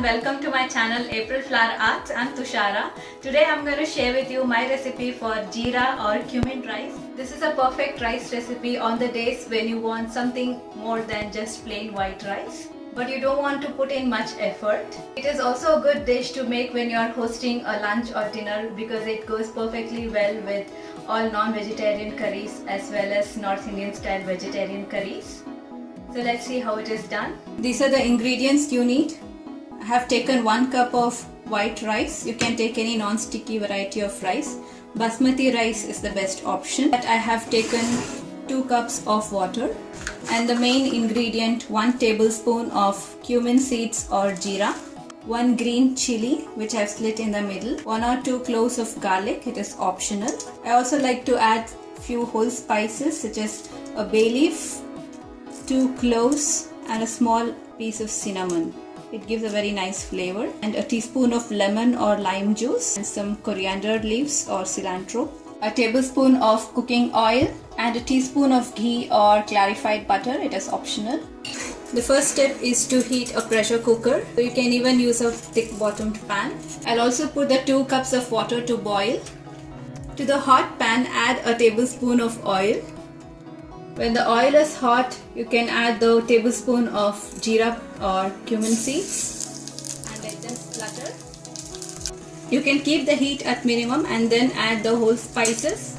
welcome to my channel April Flower Arts. I'm Tushara. Today I'm going to share with you my recipe for jeera or cumin rice. This is a perfect rice recipe on the days when you want something more than just plain white rice, but you don't want to put in much effort. It is also a good dish to make when you are hosting a lunch or dinner because it goes perfectly well with all non-vegetarian curries as well as North Indian style vegetarian curries. So let's see how it is done. These are the ingredients you need. I have taken 1 cup of white rice. You can take any non-sticky variety of rice. Basmati rice is the best option. But I have taken 2 cups of water. And the main ingredient, 1 tablespoon of cumin seeds or jeera, 1 green chili which I have split in the middle, 1 or 2 cloves of garlic, it is optional. I also like to add few whole spices such as a bay leaf, 2 cloves and a small piece of cinnamon. It gives a very nice flavor, and a teaspoon of lemon or lime juice and some coriander leaves or cilantro, a tablespoon of cooking oil and a teaspoon of ghee or clarified butter, it is optional. The first step is to heat a pressure cooker. So you can even use a thick bottomed pan. I'll also put the 2 cups of water to boil. To the hot pan add a tablespoon of oil. When the oil is hot, you can add the tablespoon of jeera or cumin seeds and let them splutter. You can keep the heat at minimum and then add the whole spices,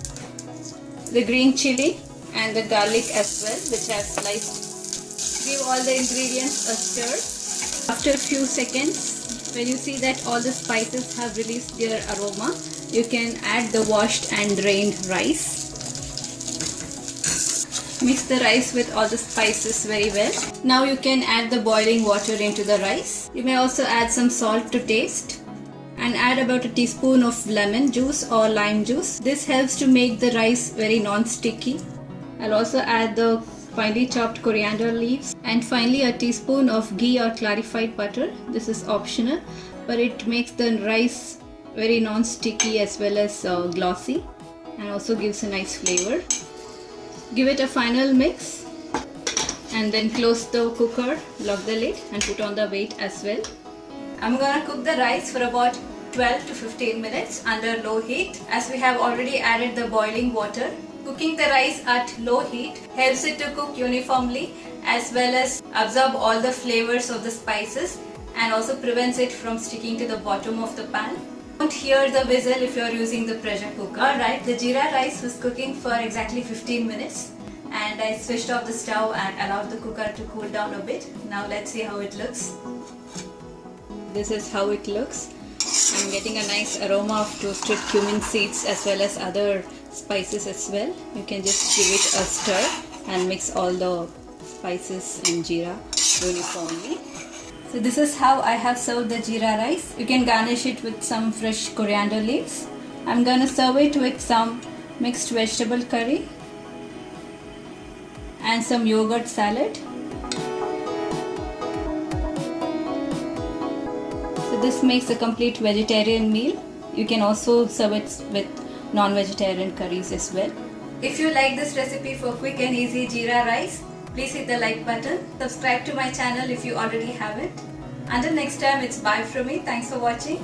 the green chili and the garlic as well, which I have sliced. Give all the ingredients a stir. After a few seconds, when you see that all the spices have released their aroma, you can add the washed and drained rice. Mix the rice with all the spices very well. Now you can add the boiling water into the rice. You may also add some salt to taste and add about a teaspoon of lemon juice or lime juice. This helps to make the rice very non-sticky. I'll also add the finely chopped coriander leaves and finally a teaspoon of ghee or clarified butter. This is optional, but it makes the rice very non-sticky as well as glossy and also gives a nice flavor. Give it a final mix and then close the cooker, lock the lid and put on the weight as well. I'm gonna cook the rice for about 12 to 15 minutes under low heat, as we have already added the boiling water. Cooking the rice at low heat helps it to cook uniformly as well as absorb all the flavors of the spices and also prevents it from sticking to the bottom of the pan. Don't hear the whistle if you are using the pressure cooker. Alright, the jeera rice was cooking for exactly 15 minutes and I switched off the stove and allowed the cooker to cool down a bit. Now let's see how it looks. This is how it looks. I'm getting a nice aroma of toasted cumin seeds as well as other spices as well. You can just give it a stir and mix all the spices and jeera uniformly. So this is how I have served the jeera rice. You can garnish it with some fresh coriander leaves. I'm going to serve it with some mixed vegetable curry and some yogurt salad. So this makes a complete vegetarian meal. You can also serve it with non-vegetarian curries as well. If you like this recipe for quick and easy jeera rice, please hit the like button. Subscribe to my channel if you already haven't. Until next time, it's bye from me. Thanks for watching.